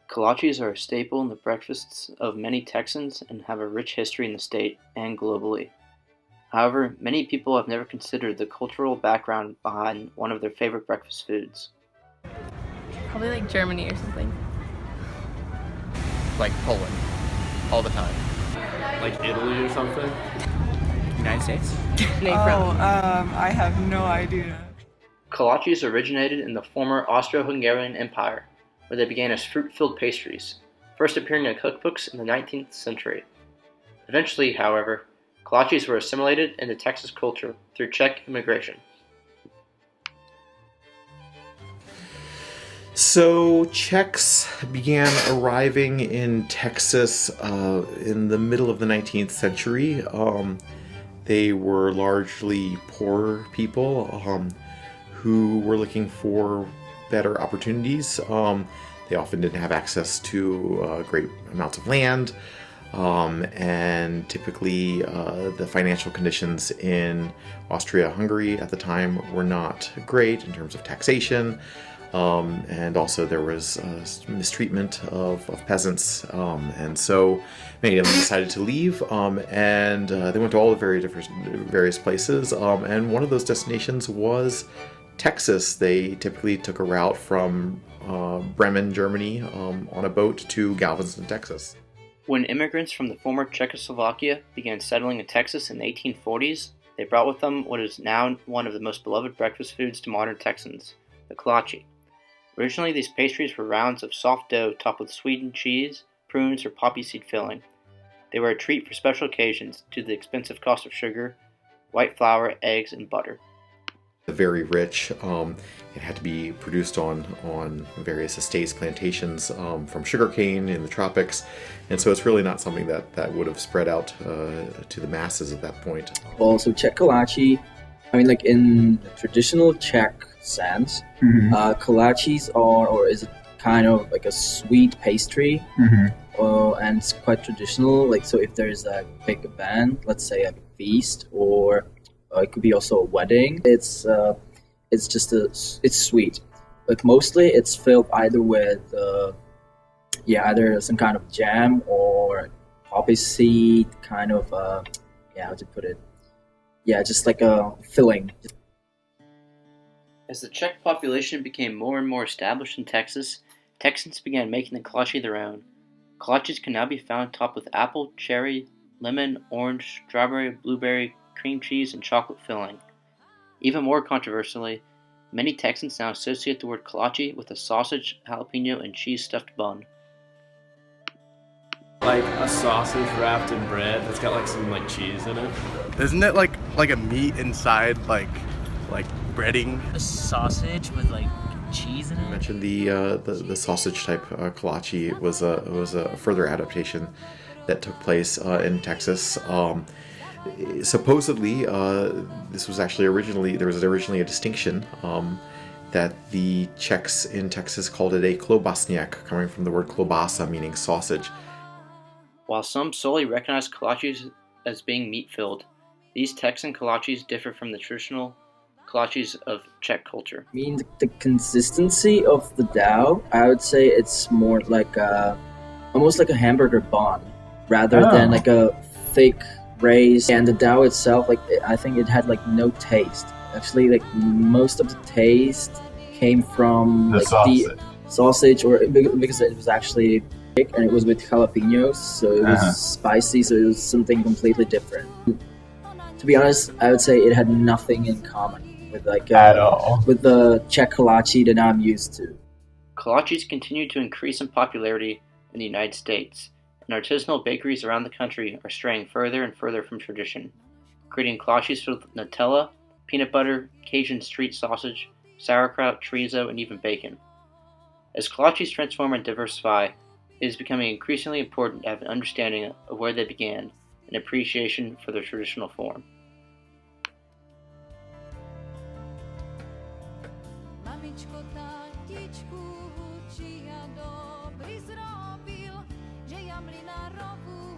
Kolaches are a staple in the breakfasts of many Texans and have a rich history in the state and globally. However, many people have never considered the cultural background behind one of their favorite breakfast foods. Probably like Germany or something. Like Poland, all the time. Like Italy or something? United States? I have no idea. Kolaches originated in the former Austro-Hungarian Empire, where they began as fruit-filled pastries, first appearing in cookbooks in the 19th century. Eventually, however, kolaches were assimilated into Texas culture through Czech immigration. So Czechs began arriving in Texas in the middle of the 19th century. They were largely poor people who were looking for better opportunities. They often didn't have access to great amounts of land, and typically the financial conditions in Austria-Hungary at the time were not great in terms of taxation. And also there was mistreatment of peasants, and so many of them decided to leave, and they went to all the various places, and one of those destinations was Texas. They typically took a route from Bremen, Germany, on a boat to Galveston, Texas. When immigrants from the former Czechoslovakia began settling in Texas in the 1840s, they brought with them what is now one of the most beloved breakfast foods to modern Texans, the kolache. Originally, these pastries were rounds of soft dough topped with sweetened cheese, prunes, or poppy seed filling. They were a treat for special occasions due to the expensive cost of sugar, white flour, eggs, and butter. Very rich. It had to be produced on various estates, plantations, from sugarcane in the tropics, and so it's really not something that would have spread out to the masses at that point. Also, Czech kolache, like in the traditional Czech sense, kolaches are, or is it kind of like a sweet pastry, and it's quite traditional. Like, so if there's a big event, let's say a feast, or it could be also a wedding, it's sweet. Like, mostly it's filled either with either some kind of jam or poppy seed kind of how to put it, just like a filling. As the Czech population became more and more established in Texas, Texans began making the kolache their own. Kolaches can now be found topped with apple, cherry, lemon, orange, strawberry, blueberry, cream cheese, and chocolate filling. Even more controversially, many Texans now associate the word kolache with a sausage, jalapeno, and cheese-stuffed bun. Like a sausage wrapped in bread that's got like some like cheese in it. Isn't it like a meat inside like breading? A sausage with like cheese in it? I mentioned the sausage type kolache was a further adaptation that took place in Texas. Supposedly, this was actually there was originally a distinction that the Czechs in Texas called it a klobásník, coming from the word klobasa, meaning sausage. While some solely recognize kolaches as being meat-filled, these Texan kolaches differ from the traditional kolaches of Czech culture. I mean, the consistency of the dough, I would say it's more like almost like a hamburger bun, rather than like a thick raised. And the dough itself, I think it had like no taste. Actually, like most of the taste came from the sausage, or because it was actually thick and it was with jalapenos, so it was spicy, so it was something completely different. To be honest, I would say it had nothing in common with at all with the Czech kolache that I'm used to. Kolaches continue to increase in popularity in the United States, and artisanal bakeries around the country are straying further and further from tradition, creating kolaches with Nutella, peanut butter, Cajun street sausage, sauerkraut, chorizo, and even bacon. As kolaches transform and diversify, it is becoming increasingly important to have an understanding of where they began and appreciation for their traditional form. Mamičko, tatičku, či ja dobrý zrobil, že ja mlynárovu